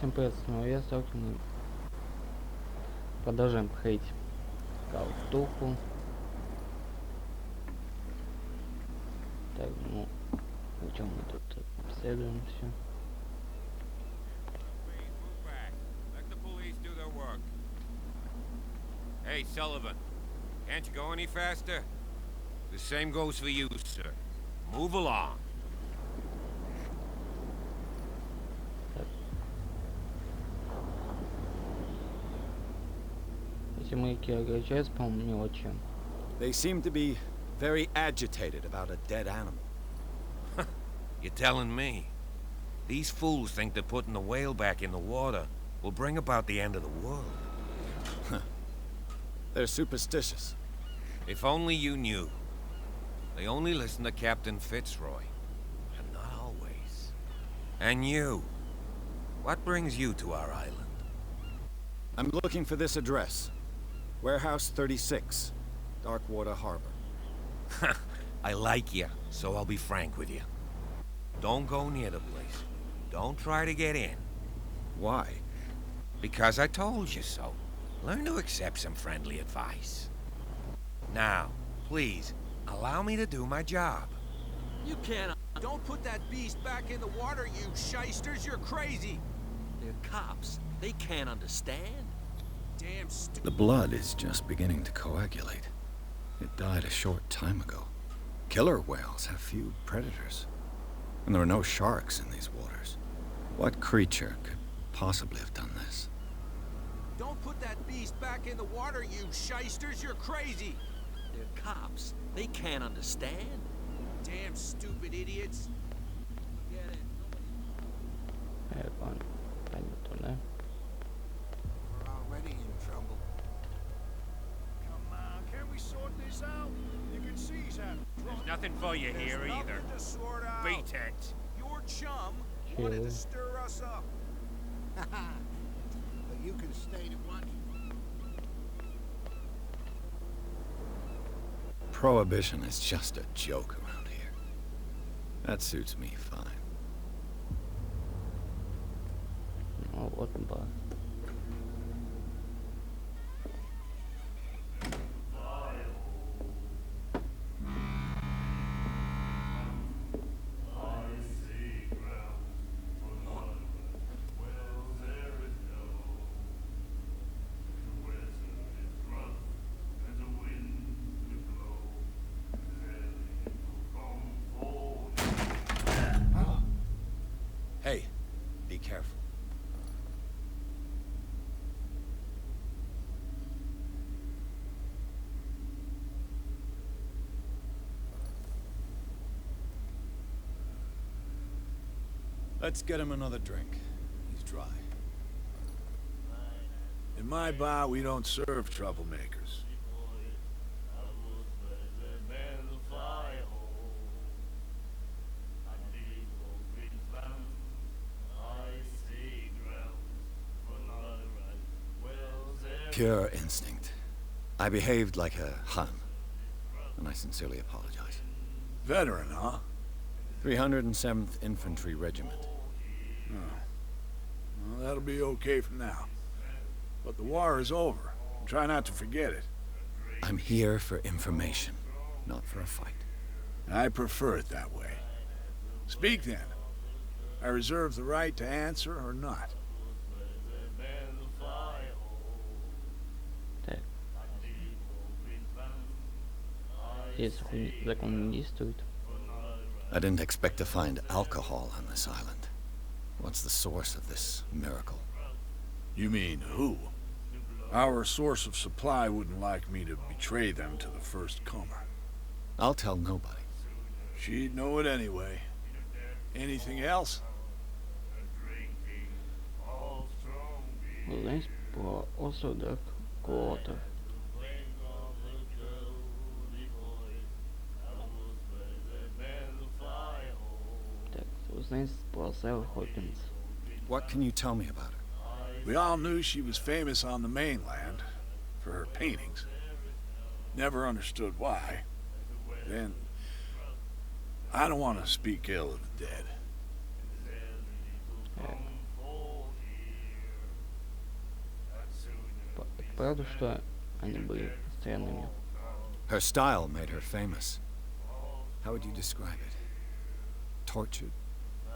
Всем привет, снова я, S.T.A.L.K.E.R. Мы продолжаем проходить Call of Cthulhu. Так, ну, зачем мы тут обследуем все? Hey, Sullivan, can't you go any faster? The same goes for you, sir. Move along. Так. Эти маяки ограничаются, по-моему, мелочи. They seem to be very agitated about a dead animal. You're telling me? These fools think that putting the whale back in the water will bring about the end of the world. They're superstitious. If only you knew. They only listen to Captain Fitzroy. And not always. And you. What brings you to our island? I'm looking for this address. Warehouse 36, Darkwater Harbor. I like you, so I'll be frank with you. Don't go near the place. Don't try to get in. Why? Because I told you so. Learn to accept some friendly advice. Now, please, allow me to do my job. You can't. Don't put that beast back in the water, you shysters. You're crazy. They're cops. They can't understand. Damn stupid. The blood is just beginning to coagulate. It died a short time ago. Killer whales have few predators. And there are no sharks in these waters. What creature could possibly have done this? Don't put that beast back in the water, you shysters. You're crazy. They're cops. They can't understand. Damn stupid idiots. Get it. Понятно, да? We're already in trouble. Come on, can we sort this out? You can see that. There's nothing for you here either. To sort out. Beat it. Your chum wanted Chill. to stir us up. But you can stay to watch. Prohibition is just a joke around here. That suits me fine. Ну вот, ба. Hey, be careful. Let's get him another drink. He's dry. In my bar, we don't serve troublemakers. Pure instinct. I behaved like a Hun, and I sincerely apologize. Veteran, huh? 307th Infantry Regiment. Well, that'll be okay for now. But the war is over. Try not to forget it. I'm here for information, not for a fight. I prefer it that way. Speak then. I reserve the right to answer or not. Так. Здесь закон не действует. I didn't expect to find alcohol on this island. What's the source of this miracle? You mean who? Our source of supply wouldn't like me to betray them to the first comer. I'll tell nobody. She'd know it anyway. Anything else? Узнать про остров Darkwater. Так, узнать про Sarah Hawkins. What can you tell me about her? We all knew she was famous on the mainland for her paintings. Never understood why. Then, I don't want to speak ill of the dead. правда, что они были странными? Her style made her famous. How would you describe it? Tortured?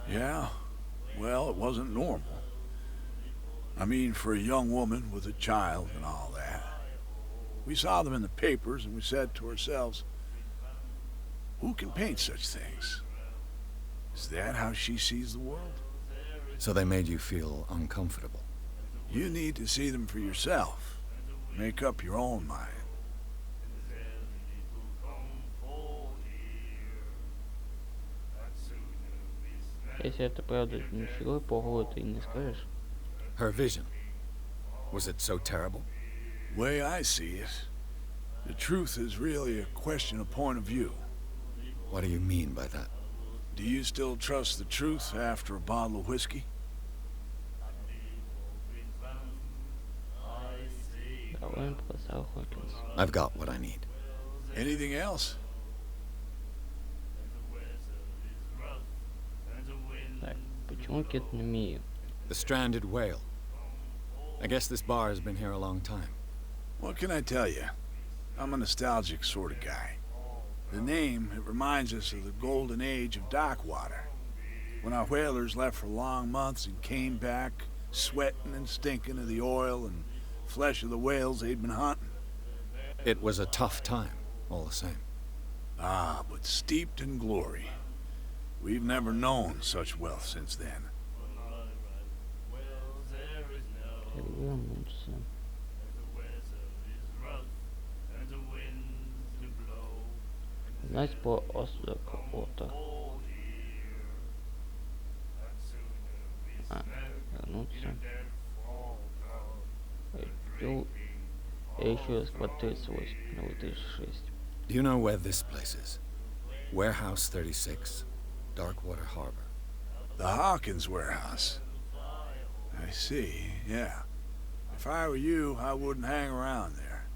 Yeah? Well, it wasn't normal. I mean, for a young woman with a child and all that. We saw them in the papers and we said to ourselves, who can paint such things? Is that how she sees the world? So they made you feel uncomfortable. You need to see them for yourself. Make up your own mind. Если это правда, ничего плохого ты не скажешь? Her vision. Was it so terrible? The way I see it, the truth is really a question of point of view. What do you mean by that? Do you still trust the truth after a bottle of whiskey? Давай бросал Хокинс. I've got what I need. Anything else? Так, почему Кит на Мию? The stranded whale. I guess this bar has been here a long time. What can I tell you? I'm a nostalgic sort of guy. The name, it reminds us of the golden age of dock water. When our whalers left for long months and came back, sweating and stinking of the oil and flesh of the whales they'd been hunting. It was a tough time, all the same. Ah, but steeped in glory. We've never known such wealth since then. Вернуться. Знать по S.T.A.L.K.E.R. Вернуться. Я еще раз по 38, на 36. Do you know where this place is? Warehouse 36, Darkwater Harbor. The Hawkins warehouse. I see, yeah. If I were you, I wouldn't hang around there.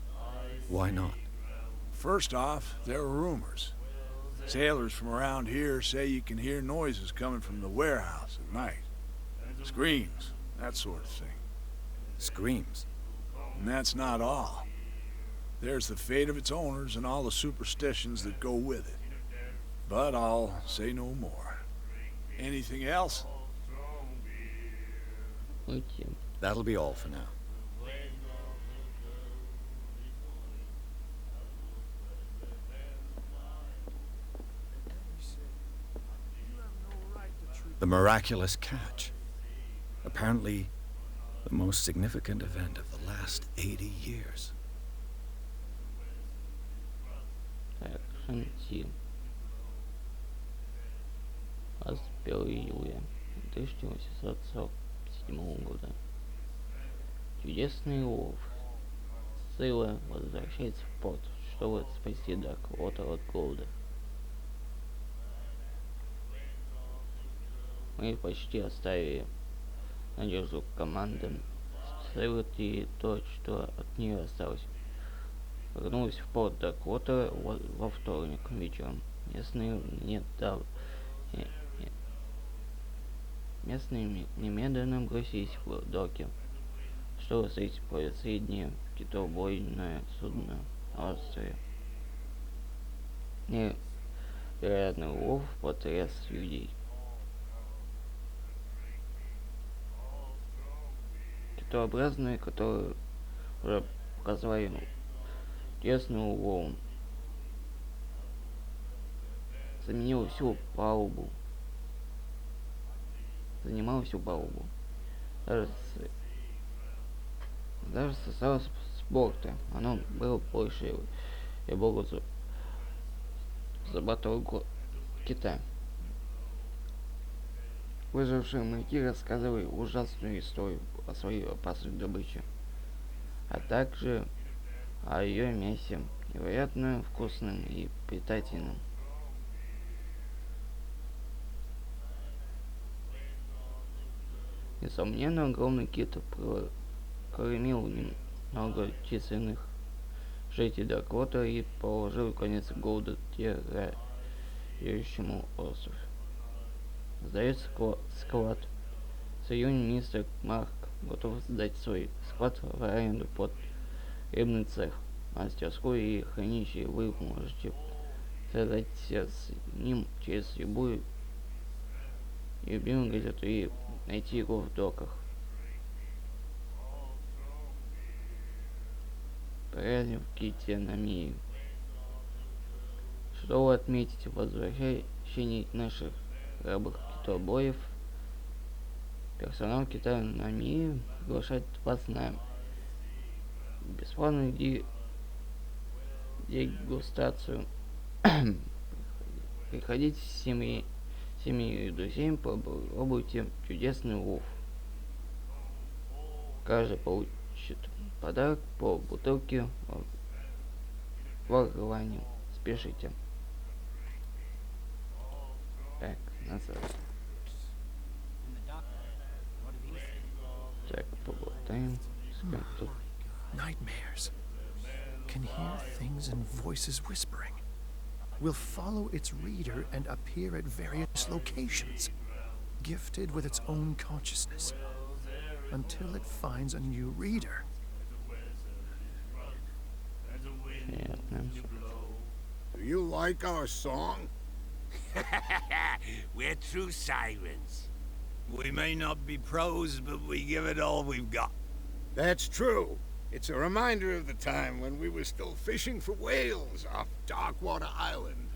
Why not? First off, there are rumors. Sailors from around here say you can hear noises coming from the warehouse at night. Screams, that sort of thing. Screams. And that's not all. There's the fate of its owners and all the superstitions that go with it. But I'll say no more. Anything else? Уйти. That'll be all for now. The miraculous catch. Apparently, the most significant event of the last 80 years. Так, Шанти. 21 июля 1847 года. Чудесный улов. Сила возвращается в порт, чтобы спасти Даквотер от голода. Мы почти оставили надежду команды и то, что от нее осталось. Вернулась в порт Даквотера во вторник вечером. Местные немедленно бросились в доки, чтобы встретить последнее китобойное судно на острове. Невероятный улов потряс людей. Китообразные, которые уже прозвали честным уловом, занимал всю палубу. Даже сосалось с борта. Оно было больше и богу забатого кита. Выжившие моряки рассказывали ужасную историю о своей опасной добыче, а также о ее мясе, невероятно вкусным и питательным. Несомненно, огромный кит кормил немного численных жителей Даквотера и положил конец голоду теряющему остров. Сдается склад. С июня мистер Марк готов сдать свой склад в аренду под Рыбный цех, мастерскую и хранилище вы можете связаться с ним через любую газету и найти его в доках. Праздник в Китенамии. Чтобы отметить возвращение наших рабых китобоев, персонал Китенамии приглашает вас на бесплатную дегустацию. Приходите с семьей и друзьями, попробуйте чудесный улов. Каждый получит подарок по бутылке ворвания. Спешите. Так, назад. Так, поболтаем. Тут. Nightmares. Can hear things and voices whispering. Will follow its reader and appear at various locations, gifted with its own consciousness, until it finds a new reader. Понятно. Do you like our song? We're true sirens. We may not be pros, but we give it all we've got. That's true. It's a reminder of the time when we were still fishing for whales off Darkwater Island.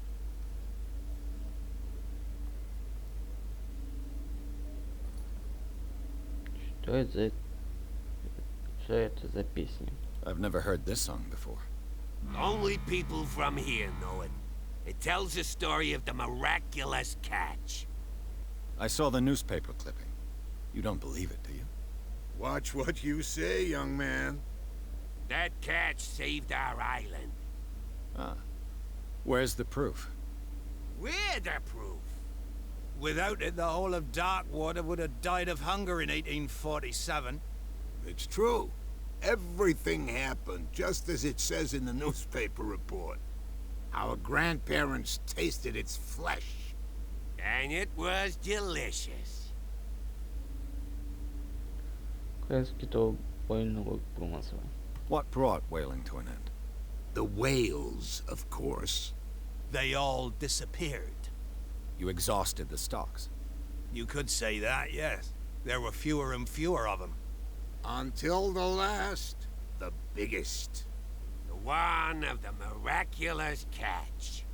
Что это за песня? I've never heard this song before. Only people from here know it. It tells the story of the miraculous catch. I saw the newspaper clipping. You don't believe it, do you? Watch what you say, young man. That catch saved our island. Ah. Where's the proof? We're the proof. Without it, the whole of Darkwater would have died of hunger in 1847. It's true. Everything happened just as it says in the newspaper report. Our grandparents tasted its flesh. And it was delicious. Китов больного промысла. What brought whaling to an end? The whales, of course. They all disappeared. You exhausted the stocks. You could say that, yes. There were fewer and fewer of them. Until the last, the biggest. The one of the miraculous catch.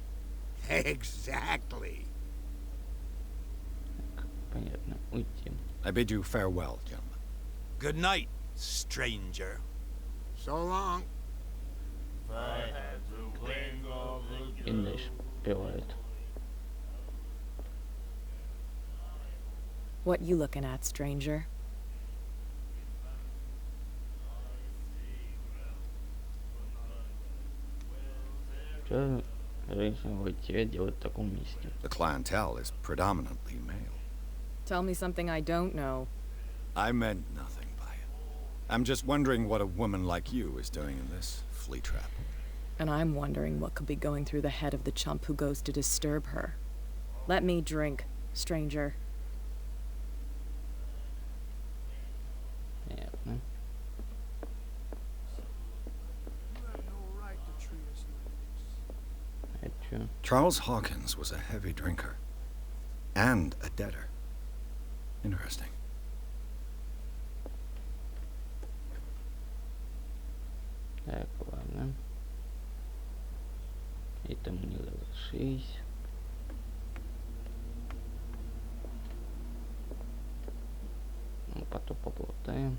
Exactly. Понятно. Уйти. I bid you farewell, gentlemen. Good night, stranger. So long. И дальше певает. What you looking at, stranger? Что женщина вроде тебя делает в таком месте? The clientele is predominantly male. Tell me something I don't know. I meant nothing by it. I'm just wondering what a woman like you is doing in this flea trap. And I'm wondering what could be going through the head of the chump who goes to disturb her. Let me drink, stranger. Понятно. Это что? Charles Hawkins was a heavy drinker. And a debtor. Interesting. Так, ладно. Это мы не разошлись. Ну, потом поболтаем.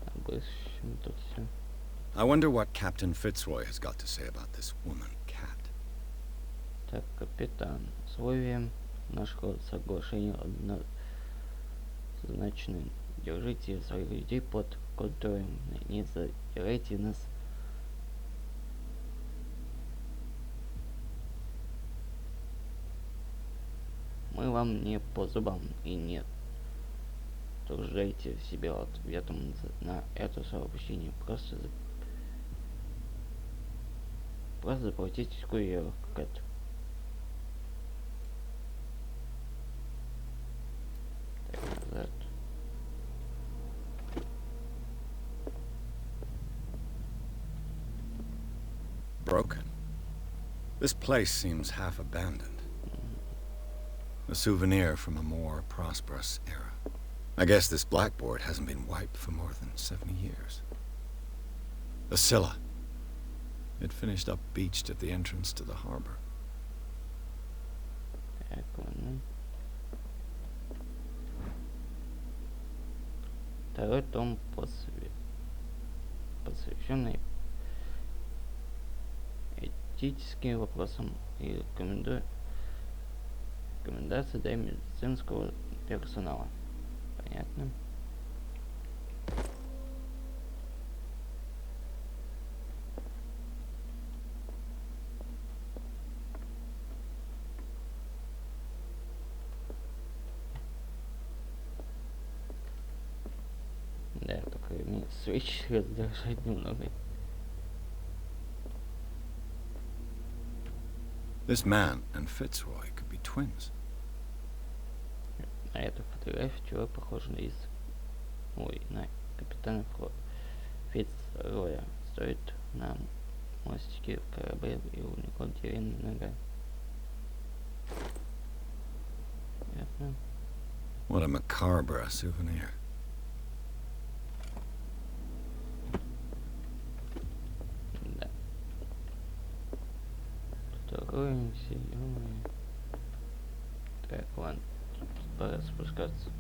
Об этом тут все. I wonder what Captain Fitzroy has got to say about this woman, Cat. Так, капитан, условием нашего соглашения однозначны. Держите своих людей под контролем. Не задирайте нас. Мы вам не по зубам и не труждайте себя ответом на это сообщение. Просто заплатите курьеру, Кэт. Так, назад. broken. This place seems half abandoned. A souvenir from a more prosperous era. I guess this blackboard hasn't been wiped for more than 70 years. The Scylla. It finished up beached at the entrance to the harbor. Второй том посвященный этическим вопросам и рекомендации для медицинского персонала. Понятно. Да, только мне свечи раздражать немного. This man and Fitzroy could be twins. На эту фотографию человек похож на капитана Фицроя. Стоит на мостике в корабле, и у него деревянная нога. Ясно. What a macabre souvenir. Да. Второй, седьмой. Так, ладно. Пора спускаться.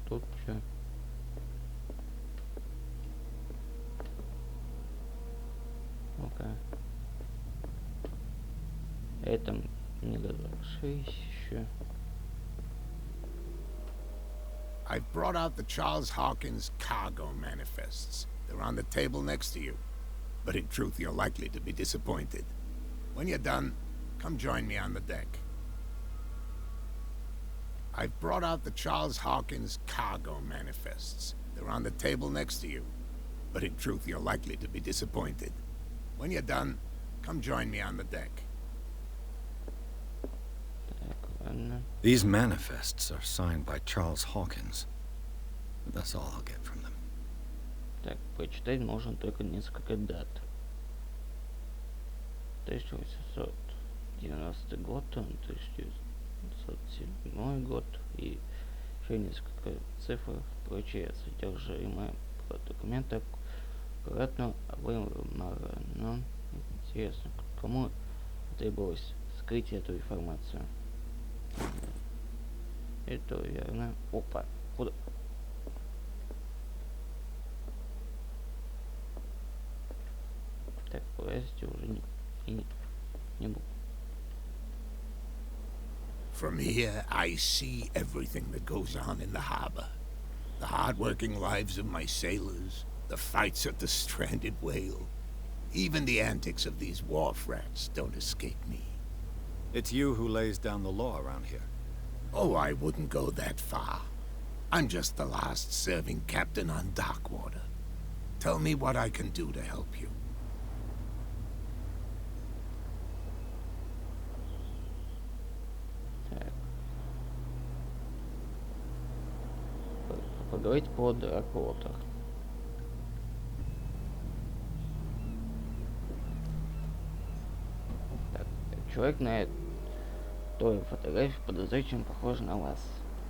Тут что? Ну-ка. Это не разошись еще. I've brought out the Charles Hawkins cargo manifests. They're on the table next to you. But in truth, you're likely to be disappointed. When you're done, come join me on the deck. I've brought out the Charles Hawkins cargo manifests. They're on the table next to you. But in truth, you're likely to be disappointed. When you're done, come join me on the deck. These manifests are signed by Charles Hawkins. But that's all I'll get from them. Так, почитать можно только несколько дат. 1890 год, 1907 год и еще несколько цифр, прочее содержимое документа аккуратно вымарано. Интересно, кому требовалось скрыть эту информацию? Это верно. Опа, куда? Так, власти уже не буду. From here, I see everything that goes on in the harbor. The hard-working lives of my sailors, the fights of the stranded whale. Even the antics of these wharf rats don't escape me. It's you who lays down the law around here. Oh, I wouldn't go that far. I'm just the last serving captain on Darkwater. Tell me what I can do to help you. Поговорить по Дракотах. Так, человек на той фотографии подозрительно похож на вас.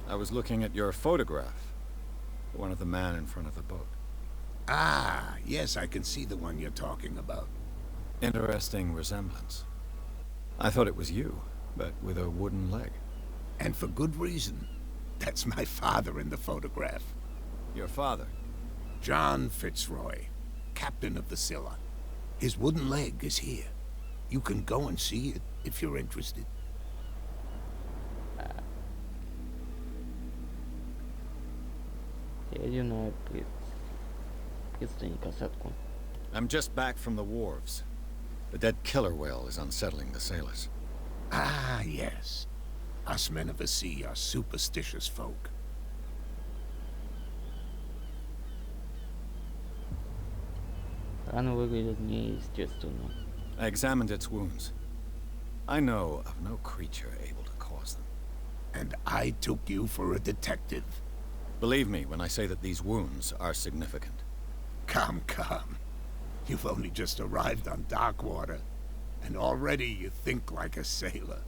I was looking at your photograph. One of the man in front of the boat. Ah, yes, I can see the one you're talking about. Interesting resemblance. I thought it was you, but with a wooden leg. And for good reason. That's my father in the photograph. Your father? John Fitzroy, captain of the S.T.A.L.K.E.R. His wooden leg is here. You can go and see it if you're interested. I'm just back from the wharves. The dead killer whale is unsettling the sailors. Ah, yes. Us men of the sea are superstitious folk. Рана выглядит неестественно. I examined its wounds. I know of no creature able to cause them. And I took you for a detective. Believe me when I say that these wounds are significant. Come, come. You've only just arrived on Darkwater, and already you think like a sailor.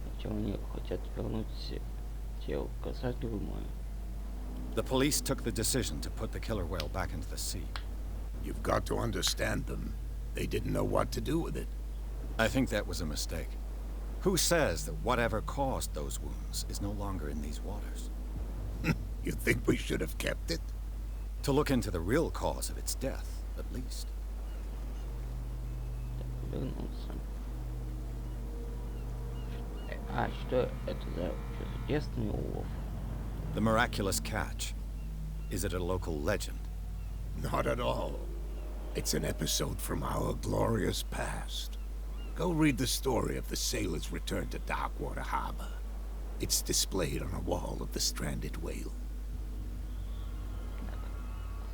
Причем они хотят вернуть тело, касать думаю. The police took the decision to put the killer whale back into the sea. You've got to understand them. They didn't know what to do with it. I think that was a mistake. Who says that whatever caused those wounds is no longer in these waters? You think we should have kept it? To look into the real cause of its death, at least. Так, вернуться. А что это за чудесный улов? The miraculous catch. Is it a local legend? Not at all. It's an episode from our glorious past. Go read the story of the sailors' return to Darkwater Harbor. It's displayed on a wall of the stranded whale.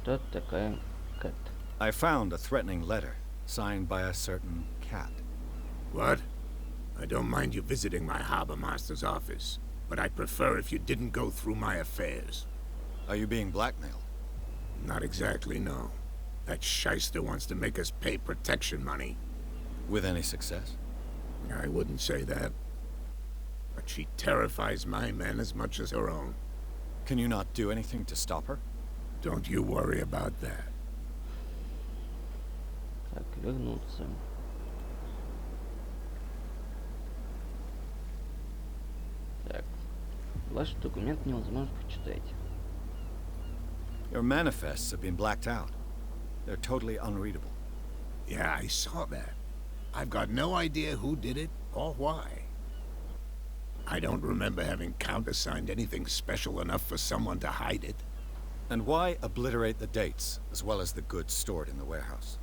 Кто такая Кэт? I found a threatening letter, signed by a certain cat. What? I don't mind you visiting my harbor master's office, but I'd prefer if you didn't go through my affairs. Are you being blackmailed? Not exactly, no. That shyster wants to make us pay protection money. With any success? I wouldn't say that. But she terrifies my men as much as her own. Can you not do anything to stop her? Don't you worry about that. Так, вернуться. Так. Ваш документ невозможно прочитать. Your manifests have been blacked out. They're totally unreadable. Yeah, I saw that. I've got no idea who did it or why. I don't remember having countersigned anything special enough for someone to hide it. And why obliterate the dates, as well as the goods stored in the warehouse?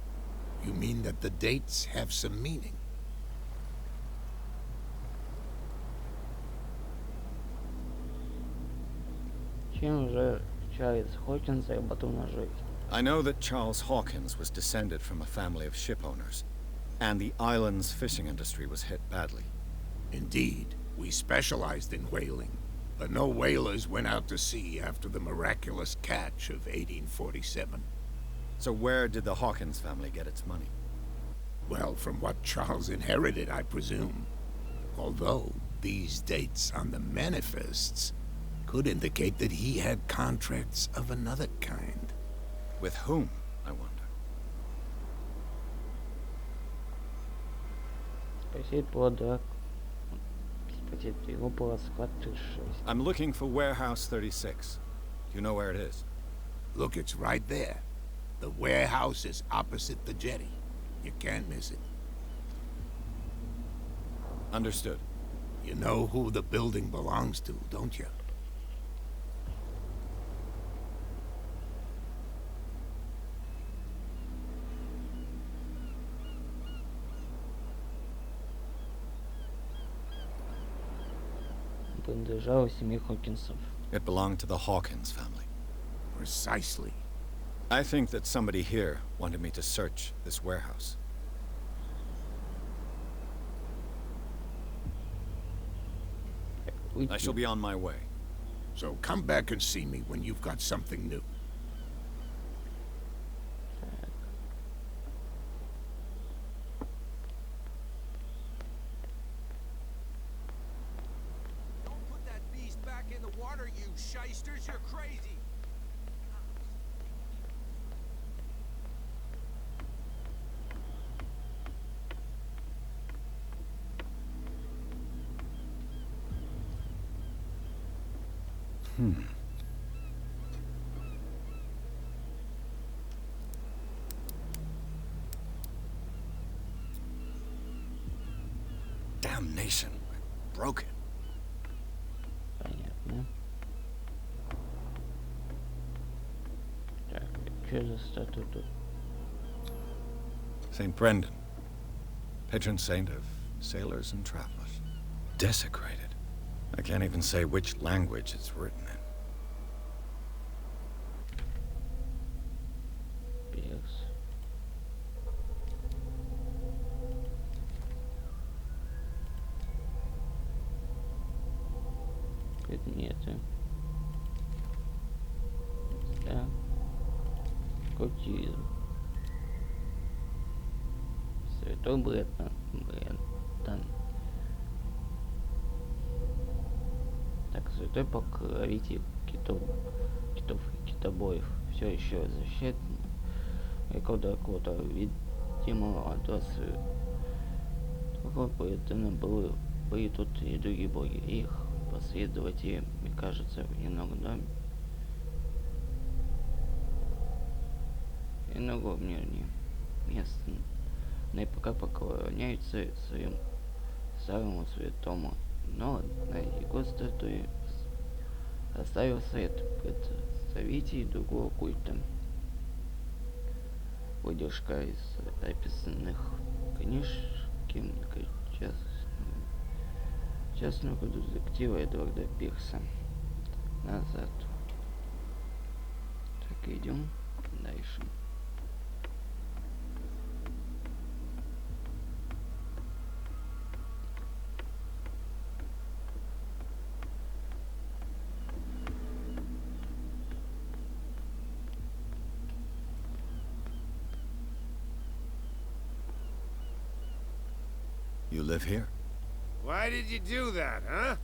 You mean that the dates have some meaning? Чем же Чарльз Хокинс заработал на жизнь? I know that Charles Hawkins was descended from a family of ship owners, and the island's fishing industry was hit badly. Indeed, we specialized in whaling, but no whalers went out to sea after the miraculous catch of 1847. So where did the Hawkins family get its money? Well, from what Charles inherited, I presume. Although, these dates on the manifests could indicate that he had contracts of another kind. With whom, I wonder? Спросить было спросить его было склад 36. I'm looking for Warehouse 36. Do you know where it is? Look, it's right there. The warehouse is opposite the jetty. You can't miss it. Understood. You know who the building belongs to, don't you? Принадлежало семье Хокинсов. It belonged to the Hawkins family. Precisely. I think that somebody here wanted me to search this warehouse. I shall be on my way. So come back and see me when you've got something new. Don't put that beast back in the water, you shysters. You're crazy. Damnation. I broke it. Понятно. Так, что за статуя тут? St. Brendan, patron saint of sailors and travelers. Desecrated. I can't even say which language it's written in. Пирс. планеты. Да. Культизм. Святой Бреттон. Так, святой покровитель китов и китобоев все еще защищает рекорда Квота. Видимо, от вас Бреттона были тут и другие боги. Их последователи, мне кажется, немного, да? Немного мнения местные пока поклоняются своему самому святому, но на его статуе оставил след представителей другого культа. Выдержка из описанных книжки частного детектива Эдварда Пирса. Назад. Так, идем дальше. You live here? Why did you do that, huh?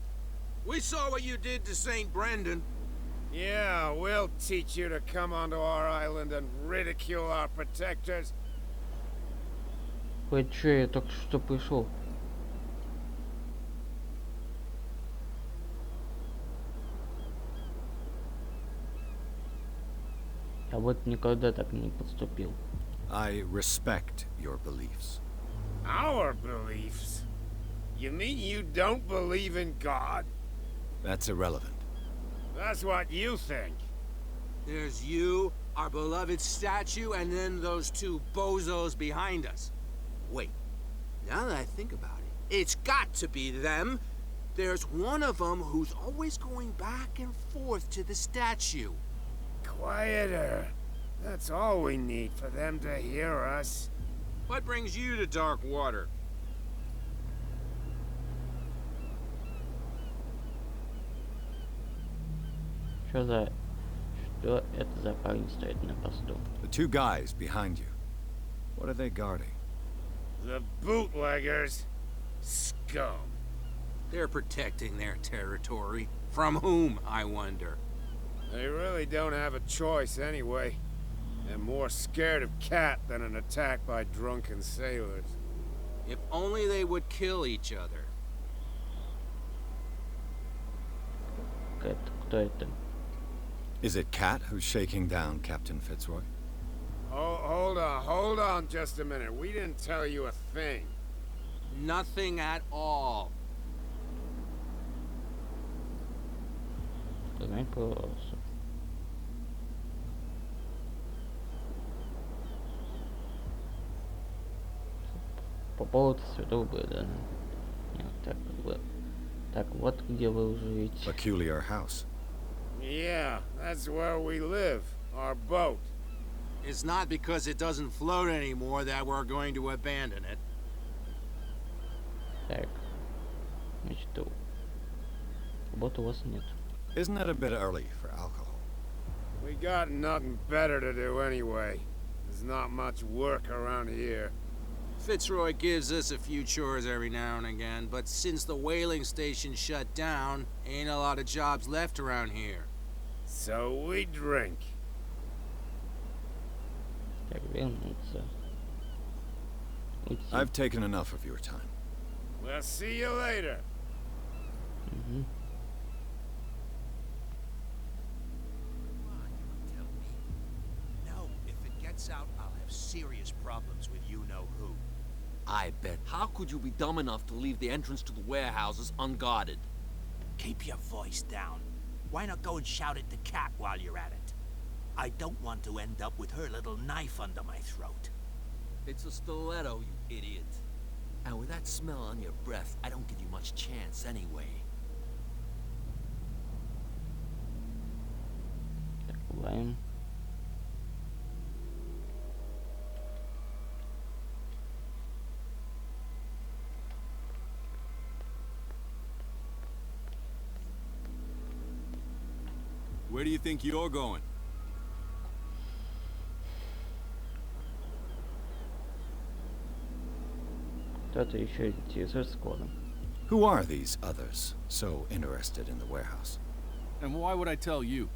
We saw what you did to St. Brendan. Yeah, we'll teach you to come onto our island and ridicule our protectors. Ой, че я только что пришел? Я вот никогда так не поступил. I respect your beliefs. Our beliefs? You mean you don't believe in God? That's irrelevant. That's what you think. There's you, our beloved statue, and then those two bozos behind us. Wait, now that I think about it, it's got to be them. There's one of them who's always going back and forth to the statue. Quieter. That's all we need for them to hear us. What brings you to dark water? Что это за парень стоит на посту? The two guys behind you. What are they guarding? The bootleggers. Scum. They're protecting their territory. From whom, I wonder? They really don't have a choice anyway. They're more scared of Cat than an attack by drunken sailors. If only they would kill each other. Кто это? Is it Cat who's shaking down Captain Fitzroy? Oh, hold on just a minute. We didn't tell you a thing. Nothing at all. Задать вопросы. По поводу Святого Брэда. Так, вот где вы живете. Peculiar house. Yeah, that's where we live. Our boat. It's not because it doesn't float anymore that we're going to abandon it. Так. Значит, работы у вас нет. Isn't it a bit early for alcohol? We got nothing better to do anyway. There's not much work around here. Fitzroy gives us a few chores every now and again, but since the whaling station shut down, ain't a lot of jobs left around here. So we drink. Так, вернуться. Уйти. I've taken enough of your time. We'll see you later. Мгм. Tell me. No, if it gets out, I'll have serious problems with you-know-who. I bet. How could you be dumb enough to leave the entrance to the warehouses unguarded? Keep your voice down. Why not go and shout at the cat while you're at it? I don't want to end up with her little knife under my throat. It's a stiletto, you idiot. And with that smell on your breath, I don't give you much chance anyway. Так, бываем. Where do you think you're going? Кто-то еще интересуется складом. Who are these others so interested in the warehouse? And why would I tell you?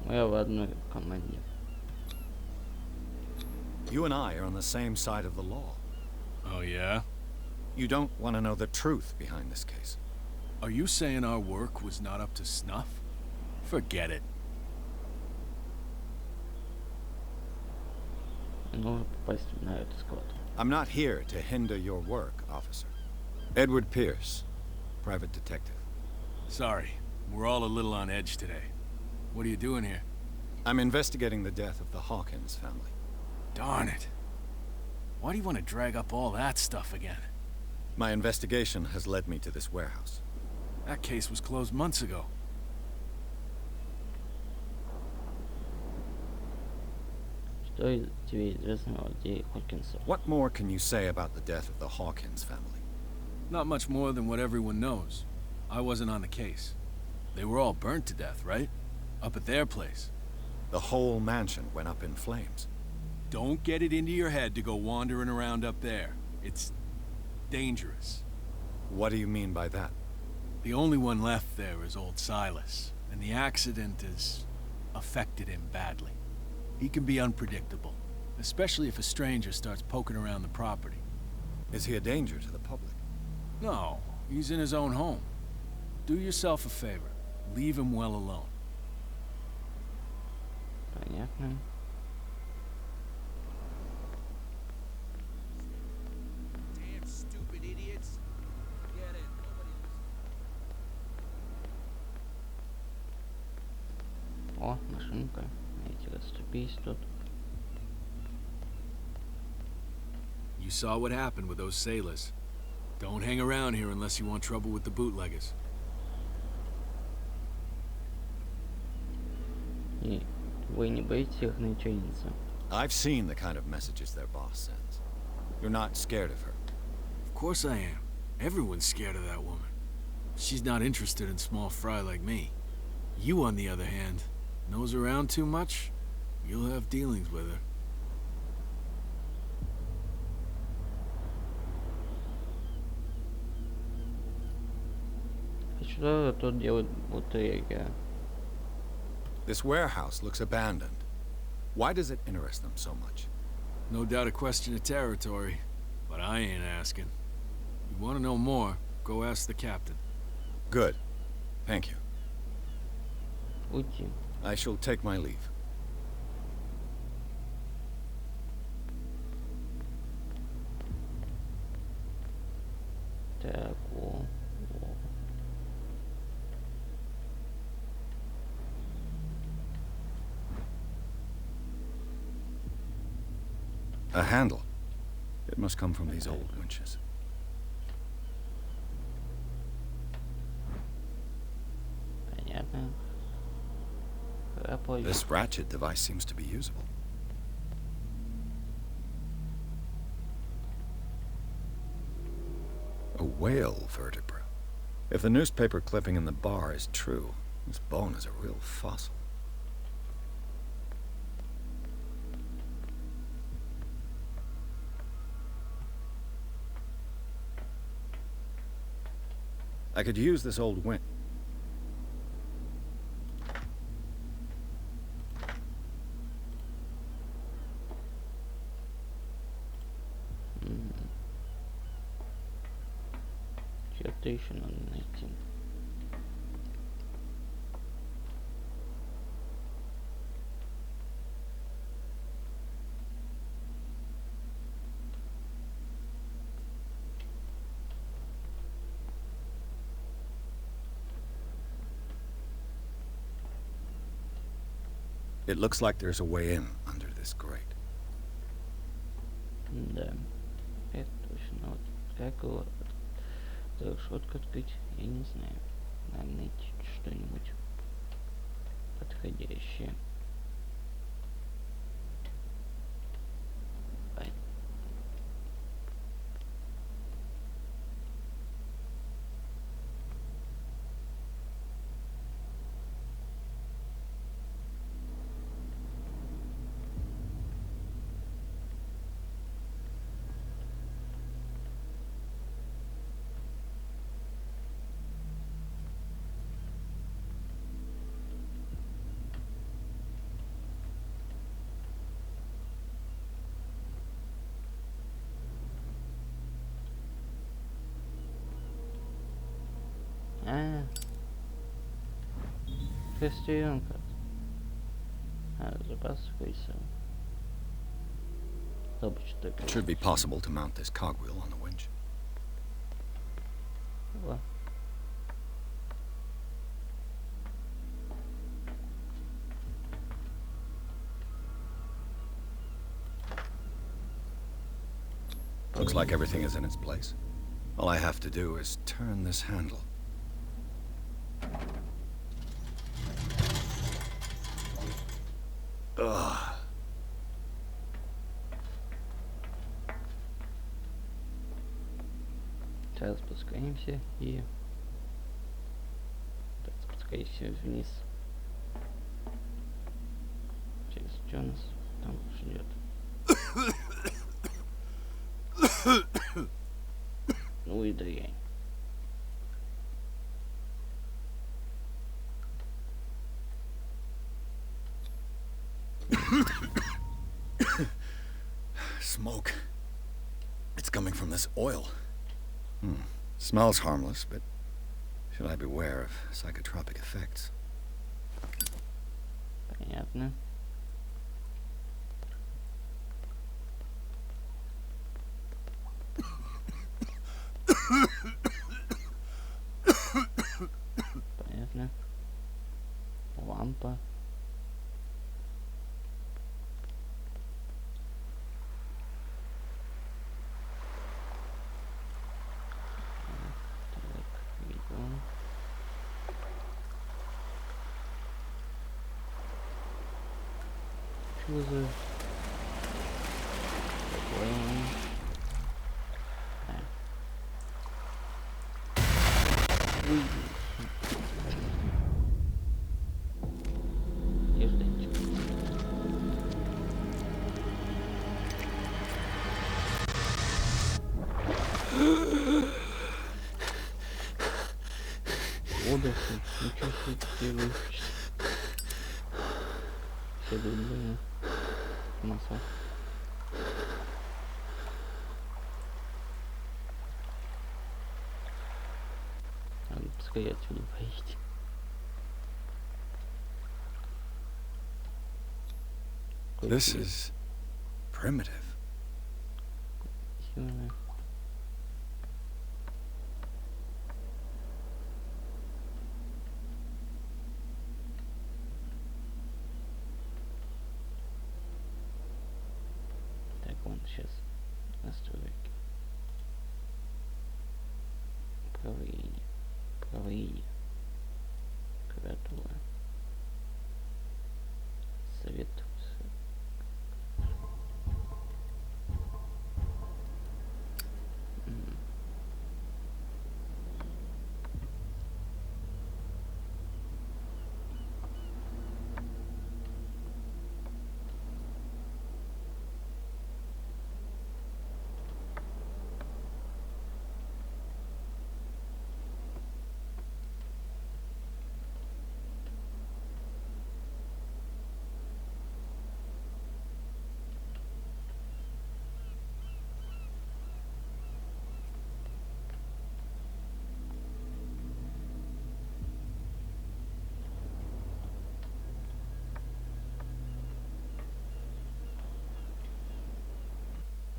Я в одной команде. You and I are on the same side of the law. Oh, yeah? You don't want to know the truth behind this case. Are you saying our work was not up to snuff? Forget it. Нужно попасть на этот склад. I'm not here to hinder your work, officer. Edward Pierce, private detective. Sorry, we're all a little on edge today. What are you doing here? I'm investigating the death of the Hawkins family. Darn it. Why do you want to drag up all that stuff again? My investigation has led me to this warehouse. That case was closed months ago. Что тебе известно о деле Хокинса? What more can you say about the death of the Hawkins family? Not much more than what everyone knows. I wasn't on the case. They were all burnt to death, right? Up at their place. The whole mansion went up in flames. Don't get it into your head to go wandering around up there. It's dangerous. What do you mean by that? The only one left there is old Silas, and the accident has affected him badly. He can be unpredictable, especially if a stranger starts poking around the property. Is he a danger to the public? No, he's in his own home. Do yourself a favor. Leave him well alone. Понятно. Damn stupid idiots. Get it. Nobody listens. О, машинка. Эти расступись тут. You saw what happened with those sailors. Don't hang around here unless you want trouble with the bootleggers. И вы не боитесь их начальницы? I've seen the kind of messages their boss sends. You're not scared of her. Of course I am. Everyone's scared of that woman. She's not interested in small fry like me. You, on the other hand, nose around too much, you'll have dealings with her. Что тут делают бутылки? This warehouse looks abandoned. Why does it interest them so much? No doubt a question of territory, but I ain't asking. You want to know more, go ask the captain. Good. Thank you. Уйти. I shall take my leave. Так, о. A handle. It must come from these old winches. Понятно. Храпой. This ratchet device seems to be usable. A whale vertebra. If the newspaper clipping in the bar is true, this bone is a real fossil. I could use this old win. Что-то еще надо найти. It looks like there's a way in under this grate. Да. Это точно. Вот как его решетку открыть, я не знаю. Надо найти что-нибудь подходящее. Ай. шестеренка. А, забрасывайся. It should be possible to mount this cogwheel on the winch. Во. Looks like everything is in its place. All I have to do is turn this handle. Ugh. Сейчас спускаемся и... Так, спускаемся вниз. Через что нас там ждет? Ну и дрянь. Smoke. It's coming from this oil. Smells harmless, but should I beware of psychotropic effects? Понятно. Понятно. Лампа. Так, видно. Что за... Такое... Водоросли, ничего себе ты выпустишь. Все думаю, масса. Надо пускай отсюда выйти. This is primitive. Сильно. Так, вон сейчас настройки. Управление. Управление. Клавиатура. Советуется.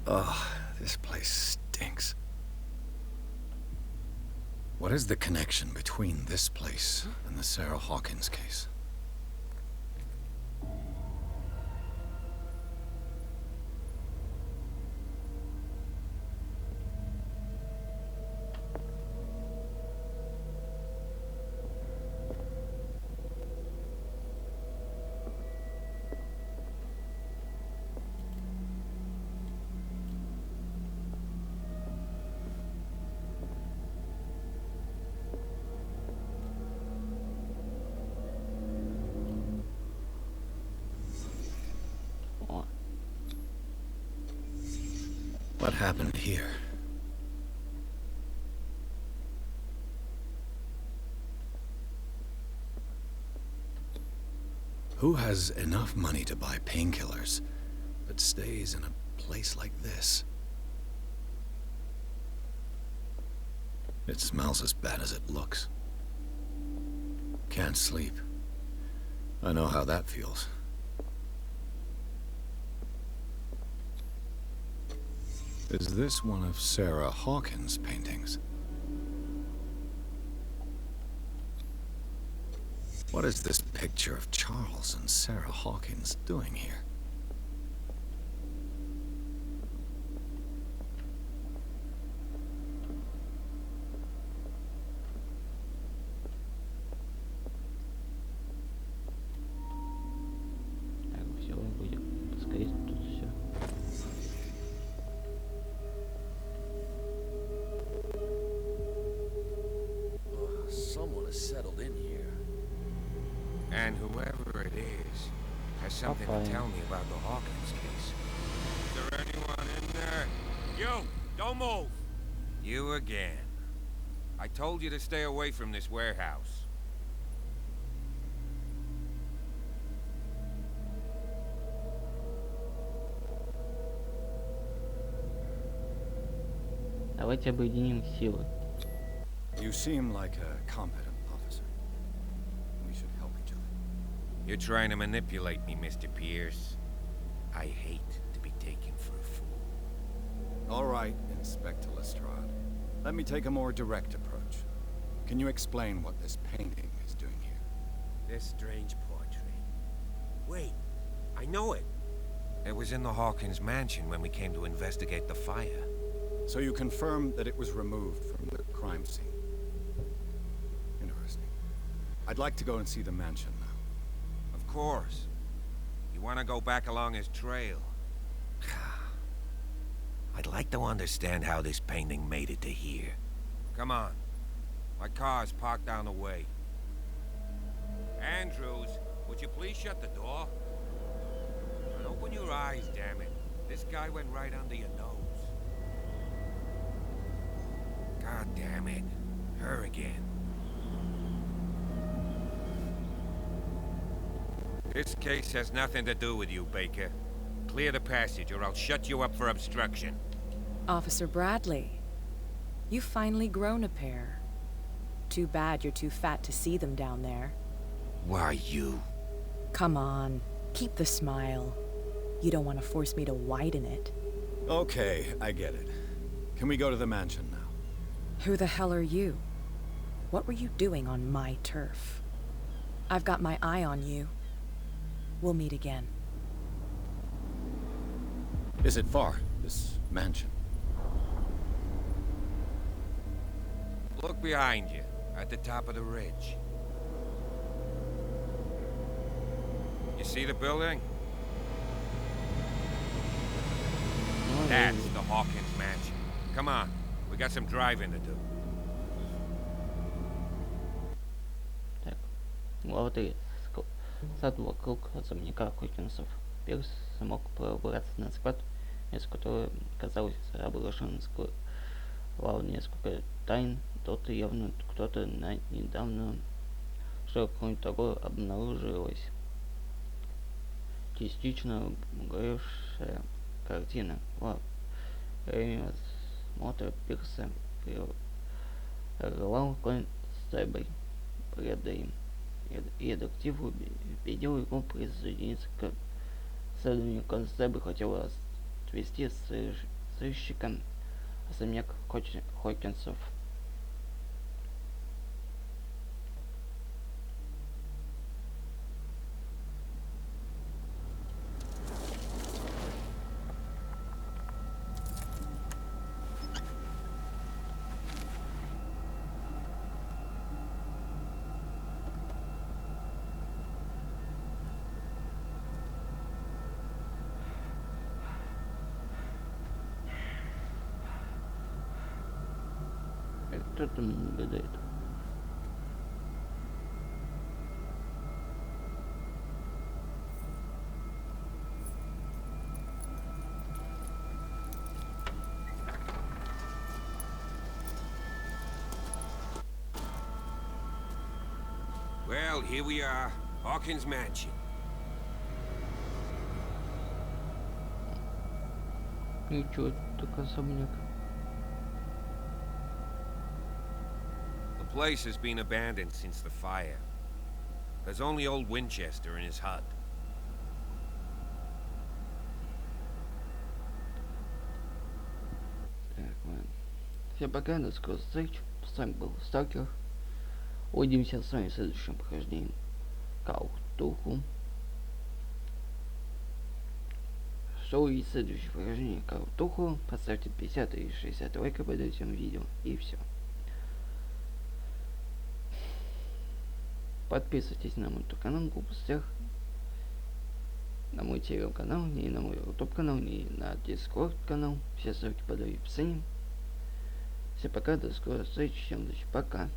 Ugh, this place stinks. What is the connection between this place and the Sarah Hawkins case? What happened here? Who has enough money to buy painkillers, but stays in a place like this? It smells as bad as it looks. Can't sleep. I know how that feels. Is this one of Sarah Hawkins' paintings? What is this picture of Charles and Sarah Hawkins doing here? Так, все, будем скорее тут все. Someone has settled in here. And whoever it is has something to tell me about the Hawkins case. Is there anyone in there? You! Don't move! You again. I told you to stay away from this warehouse. Давайте объединим силы. You seem like a competent officer. We should help each other. You're trying to manipulate me, Mr. Pierce. I hate to be taken for a fool. All right, Inspector Lestrade. Let me take a more direct approach. Can you explain what this painting is doing here? This strange portrait. Wait, I know it. It was in the Hawkins mansion when we came to investigate the fire. So you confirm that it was removed from the crime scene? Interesting. I'd like to go and see the mansion now. Of course. You want to go back along his trail? I'd like to understand how this painting made it to here. Come on. My car's parked down the way. Andrews, would you please shut the door? And open your eyes, damn it. This guy went right under your nose. God damn it. Her again. This case has nothing to do with you, Baker. Clear the passage or I'll shut you up for obstruction. Officer Bradley, you've finally grown a pair. Too bad you're too fat to see them down there. Why you? Come on, keep the smile. You don't want to force me to widen it. Okay, I get it. Can we go to the mansion now? Who the hell are you? What were you doing on my turf? I've got my eye on you. We'll meet again. Is it far, this mansion? Look behind you, at the top of the ridge. You see the building? That's the Hawkins mansion. Come on, we got some driving to do. Так, глава 3. Сад вокруг особняка Хокинсов. Пирс смог пробраться на склад, из которого, казалось, обложен скрывал несколько тайн. Тот явно кто-то недавно, что кроме того обнаружилась частично угоревшая картина. Во время осмотра Пирса прервал констебль Брэдли, и детектив убедил его присоединиться к исследованию. Констебль хотел отвезти сыщика особняк Хокинсов. Кто там наблюдает? Well, here we are, Hawkins mansion. Ничего, только особняк. The place has been abandoned since the fire. There's only old Winchester in his hut. Так, ладно. Всем пока, до скорых встреч. С вами был S.T.A.L.K.E.R. Увидимся с вами в следующем прохождении Call of Cthulhu. Что увидеть следующее прохождение Call of Cthulhu, поставьте 50 или 60 лайков под этим видео, и все. Подписывайтесь на мой канал Глупостях, на мой телеграм-канал, не на мой YouTube-канал, не на Discord канал. Все ссылки под описанием. Всем пока, до скорой встречи, всем удачи, пока.